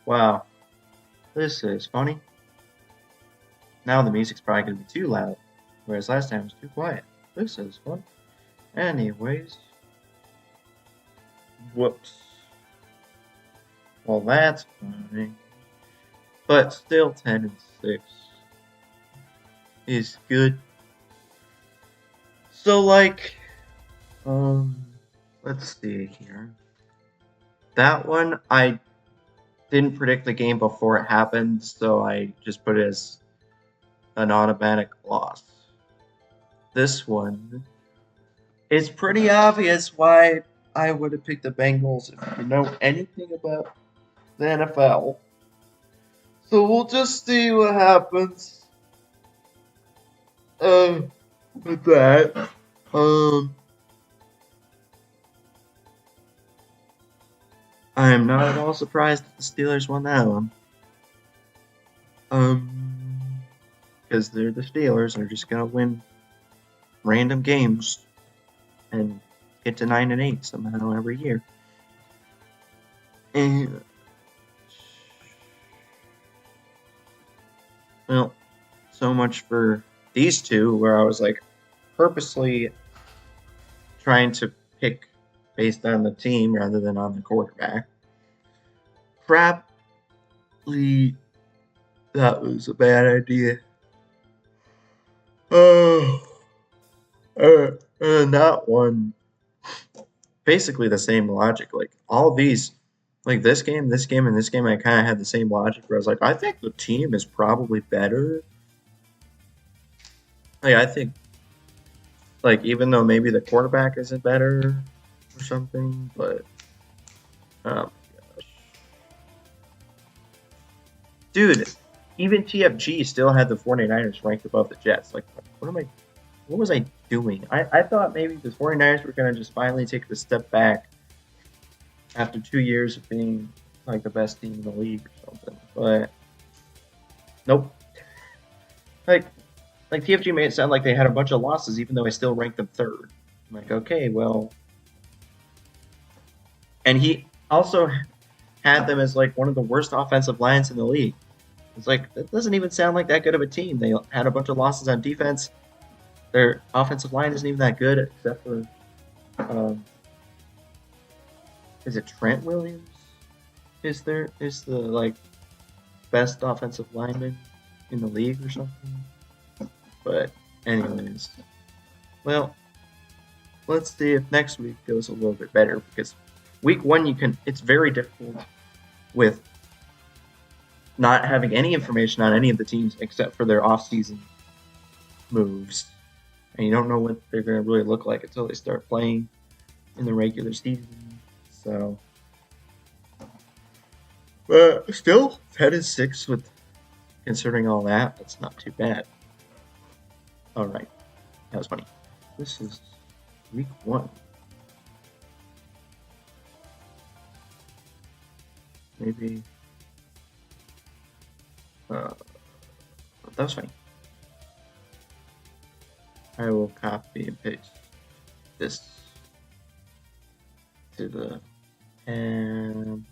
Wow, this is funny. Now the music's probably going to be too loud, whereas last time it was too quiet. This is fun. Anyways, whoops. Well, that's funny. But still 10 and 6 is good. So, like, let's see here. That one, I didn't predict the game before it happened, so I just put it as an automatic loss. This one, it's pretty obvious why I would have picked the Bengals if you know anything about the NFL. So we'll just see what happens with that. I am not at all surprised that the Steelers won that one. Because they're the Steelers, they're just gonna win random games and get to 9 and 8 somehow every year. And well, so much for these two, where I was like purposely trying to pick based on the team rather than on the quarterback. Probably that was a bad idea. And that one, basically the same logic. Like all of these, like this game, and this game, I kind of had the same logic where I was like, I think the team is probably better. Like I think, like even though maybe the quarterback isn't better or something, but oh my gosh, dude, even TFG still had the 49ers ranked above the Jets. Like, what was I doing? I thought maybe the 49ers were going to just finally take a step back after 2 years of being like the best team in the league or something. But nope. Like TFG made it sound like they had a bunch of losses even though I still ranked them third. I'm like, okay, well. And he also had them as like one of the worst offensive lines in the league. It's like, that doesn't even sound like that good of a team. They had a bunch of losses on defense. Their offensive line isn't even that good, except for, is it Trent Williams? Is the like best offensive lineman in the league or something? But anyways, well, let's see if next week goes a little bit better, because week 1 it's very difficult with not having any information on any of the teams except for their off-season moves. And you don't know what they're going to really look like until they start playing in the regular season. So, but still, 10 and 6 with considering all that. That's not too bad. All right, that was funny. This is week 1. Maybe. That was funny. I will copy and paste this to the and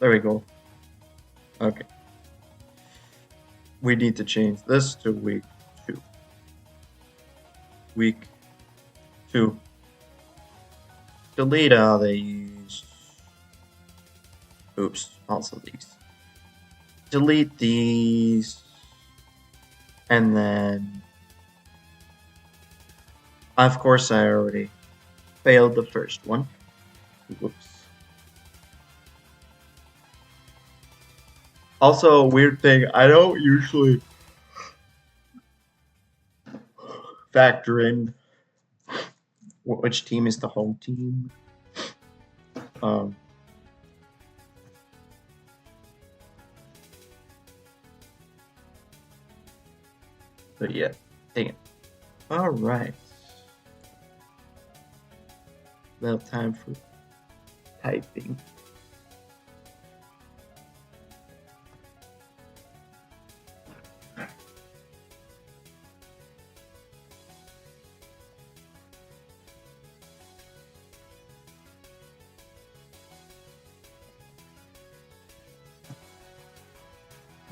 there we go. Okay. We need to change this to week 2. Week 2. Delete all these. Oops, also these. Delete these. And then, of course, I already failed the first one. Whoops. Also, a weird thing, I don't usually factor in which team is the home team. But yeah, dang it. All right. Now time for typing.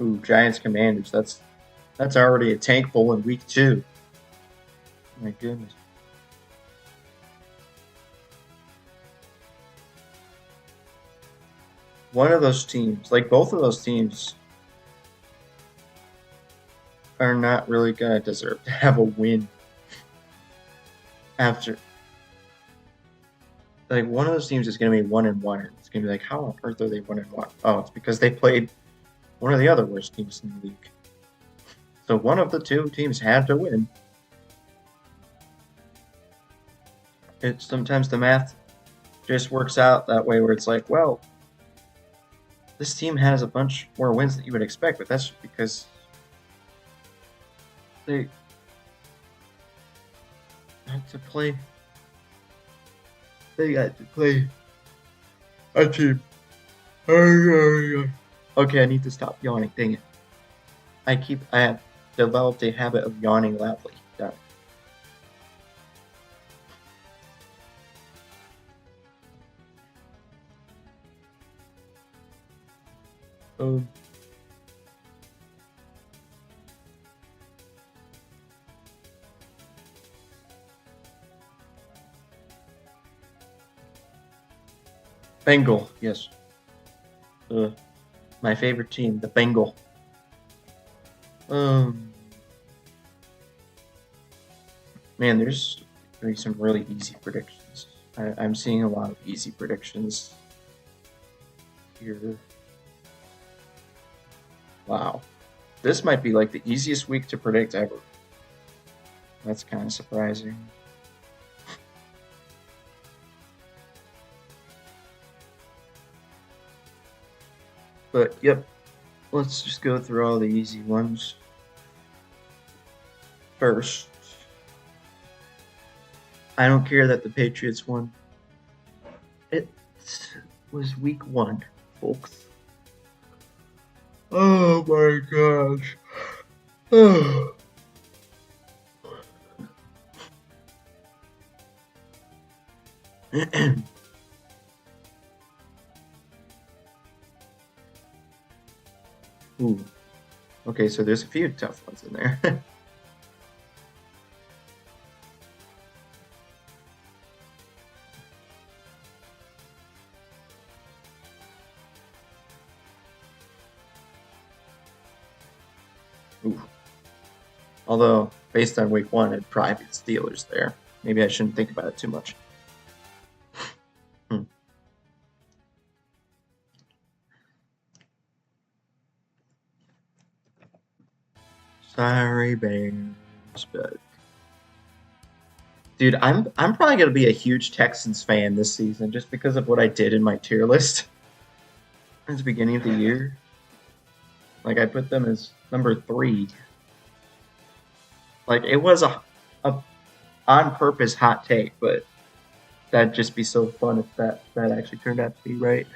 Ooh, Giants Commanders. That's already a tank bowl in week 2. My goodness. One of those teams, like both of those teams, are not really gonna deserve to have a win after. Like one of those teams is gonna be 1-1, and it's gonna be like, how on earth are they 1-1? Oh, it's because they played one of the other worst teams in the league. So one of the two teams had to win. Sometimes the math just works out that way, where it's like, well, this team has a bunch more wins than you would expect, but that's because they had to play. They got to play a team. Okay, I need to stop yawning. Dang it! I have developed a habit of yawning loudly. Done. Bengal, yes. My favorite team, the Bengal. Man, there's some really easy predictions. I'm seeing a lot of easy predictions here. Wow. This might be like the easiest week to predict ever. That's kind of surprising. But, yep. Let's just go through all the easy ones. First, I don't care that the Patriots won. It was week 1, folks. Oh my gosh. Oh. Ooh. Okay, so there's a few tough ones in there. Ooh. Although, based on week 1, it'd probably be the Steelers there. Maybe I shouldn't think about it too much. Sorry, Bears, but dude, I'm probably gonna be a huge Texans fan this season just because of what I did in my tier list at the beginning of the year. Like I put them as number 3. Like it was a on purpose hot take, but that'd just be so fun if that actually turned out to be right.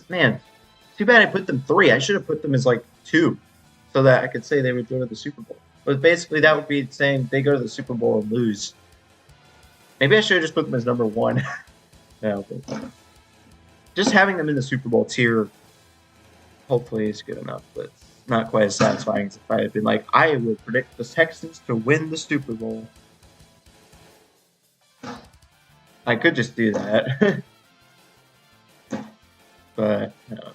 Man, too bad I put them 3. I should have put them as like 2. So that I could say they would go to the Super Bowl. But basically, that would be saying they go to the Super Bowl and lose. Maybe I should have just put them as number 1. No, but just having them in the Super Bowl tier hopefully is good enough, but it's not quite as satisfying as if I had been like, I will predict the Texans to win the Super Bowl. I could just do that. But, I don't know.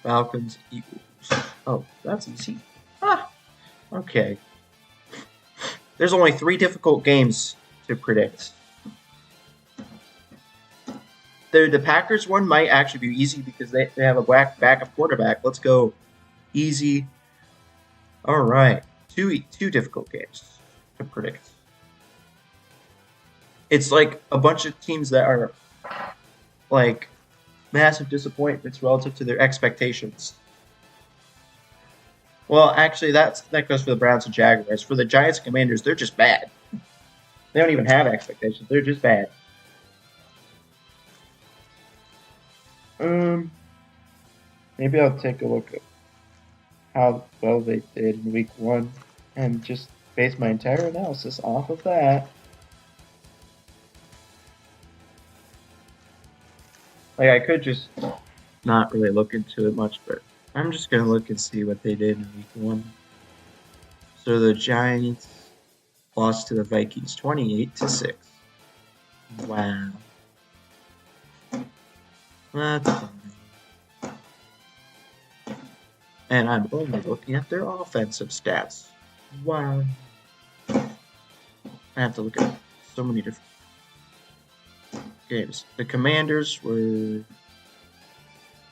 Falcons, Eagles. Oh, that's easy. Okay. There's only 3 difficult games to predict. The Packers one might actually be easy because they have a backup quarterback. Let's go easy. All right. 2 difficult games to predict. It's like a bunch of teams that are like massive disappointments relative to their expectations. Well, actually, that goes for the Browns and Jaguars. For the Giants and Commanders, they're just bad. They don't even have expectations. They're just bad. Maybe I'll take a look at how well they did in week 1 and just base my entire analysis off of that. Like, I could just not really look into it much, but I'm just gonna look and see what they did in week 1. So the Giants lost to the Vikings 28-6. Wow. That's fine. And I'm only looking at their offensive stats. Wow. I have to look at so many different games. The Commanders were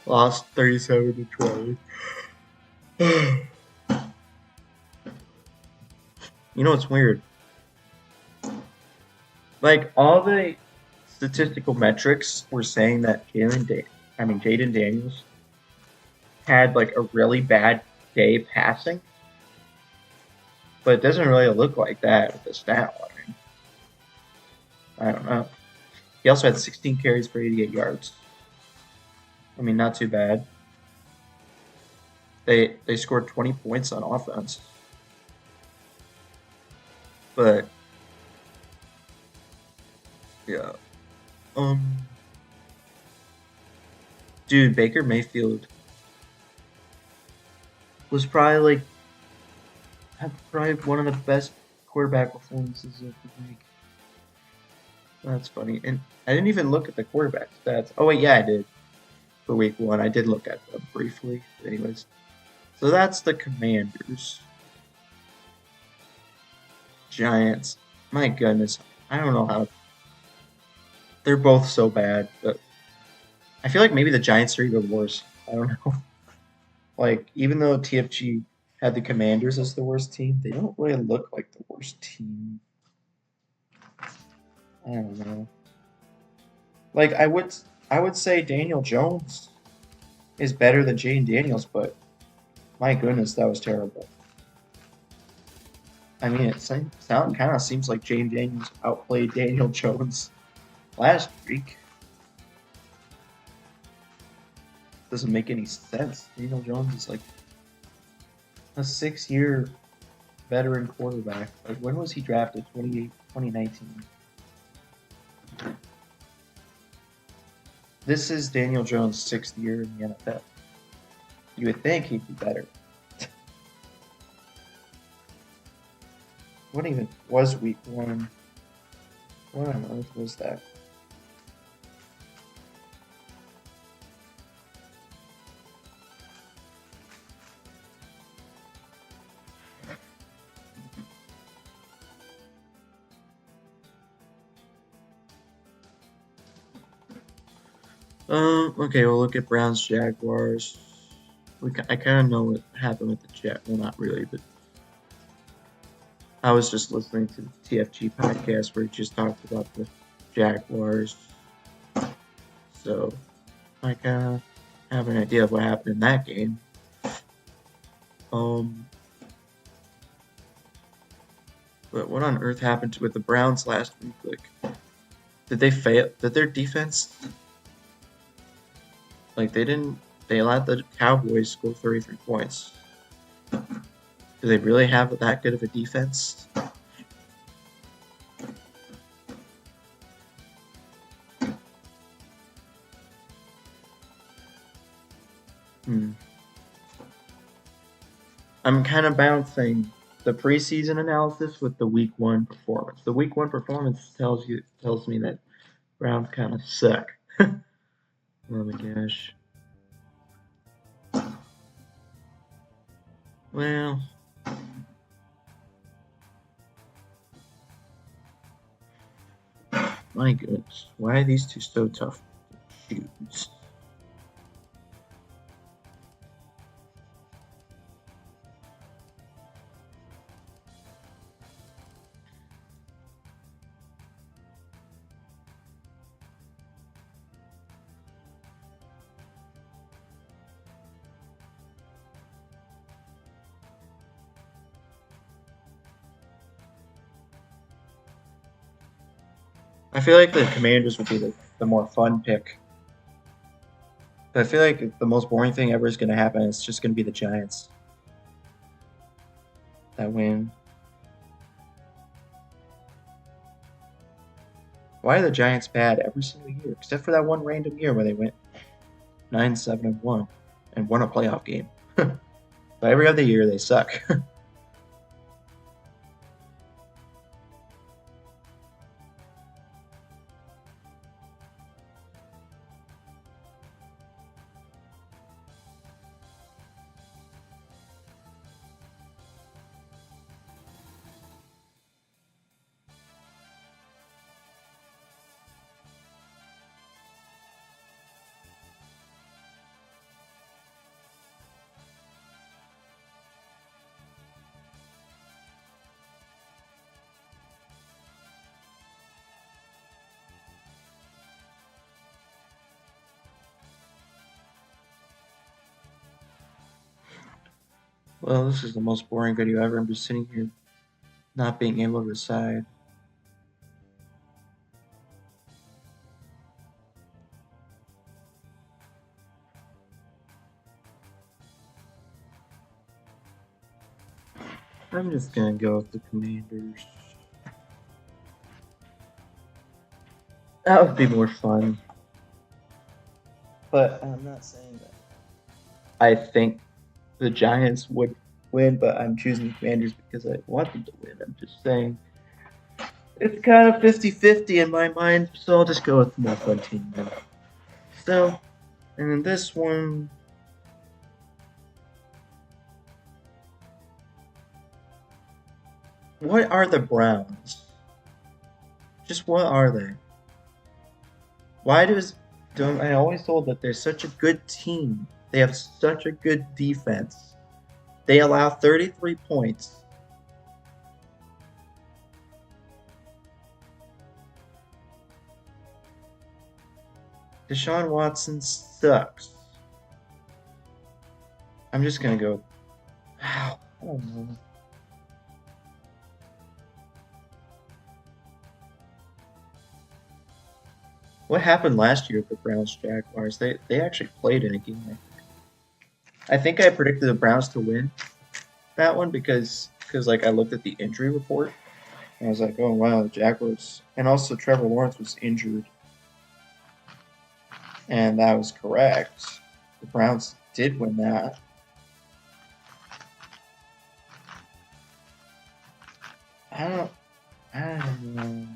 lost 37-20. You know what's weird? Like all the statistical metrics were saying that Jaden Daniels had like a really bad day passing, but it doesn't really look like that with the stat line. I don't know. He also had 16 carries for 88 yards. I mean, not too bad. They scored 20 points on offense, but yeah. Dude, Baker Mayfield was probably one of the best quarterback performances of the week. That's funny. And I didn't even look at the quarterback stats. Oh wait, yeah, I did. For week 1, I did look at them briefly. Anyways, so that's the Commanders. Giants. My goodness, I don't know how. They're both so bad, but I feel like maybe the Giants are even worse. I don't know. Like, even though TFG had the Commanders as the worst team, they don't really look like the worst team. I don't know. Like, I would say Daniel Jones is better than Jane Daniels, but my goodness, that was terrible. I mean, it kind of seems like Jane Daniels outplayed Daniel Jones last week. Doesn't make any sense. Daniel Jones is like a 6-year veteran quarterback. Like, when was he drafted? 2019. This is Daniel Jones' 6th year in the NFL. You would think he'd be better. What even was week 1? What on earth was that? Okay, we'll look at Browns Jaguars. I kind of know what happened with the Jet. Well, not really, but I was just listening to the TFG podcast where he just talked about the Jaguars. So I kind of have an idea of what happened in that game. But what on earth happened with the Browns last week? Like, did they fail? Did their defense, like, they allowed the Cowboys score 33 points. Do they really have that good of a defense? I'm kind of bouncing the preseason analysis with the week 1 performance. The week 1 performance tells me that Browns kind of suck. Oh my gosh. Well, my goodness, why are these two so tough to choose? I feel like the Commanders would be the more fun pick. But I feel like the most boring thing ever is going to happen. It's just going to be the Giants that win. Why are the Giants bad every single year, except for that one random year where they went 9-7-1 and won a playoff game. But every other year they suck. Well, this is the most boring video ever. I'm just sitting here not being able to decide. I'm just gonna go with the Commanders. That would be more fun. But I'm not saying that I think the Giants would win, but I'm choosing the Commanders because I want them to win. I'm just saying it's kind of 50-50 in my mind, so I'll just go with the more fun team then. So, and then this one, what are the Browns? Just what are they? Why don't I always told that they're such a good team? They have such a good defense. They allow 33 points. Deshaun Watson sucks. I'm just gonna go. I don't know. What happened last year with the Browns Jaguars? They actually played in a game. I think I predicted the Browns to win that one because like I looked at the injury report and I was like, oh wow, the Jaguars, and also Trevor Lawrence was injured, and that was correct. The Browns did win that. I don't know.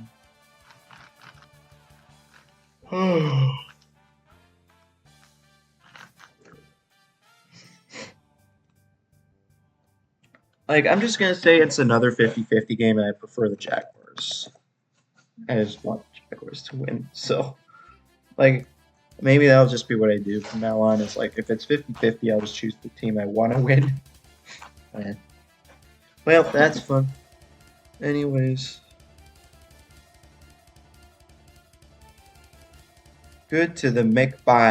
Like, I'm just going to say it's another 50-50 game, and I prefer the Jaguars. I just want the Jaguars to win. So, like, maybe that'll just be what I do from now on. It's like, if it's 50-50, I'll just choose the team I want to win. And, well, that's fun. Anyways. Good to the McBye.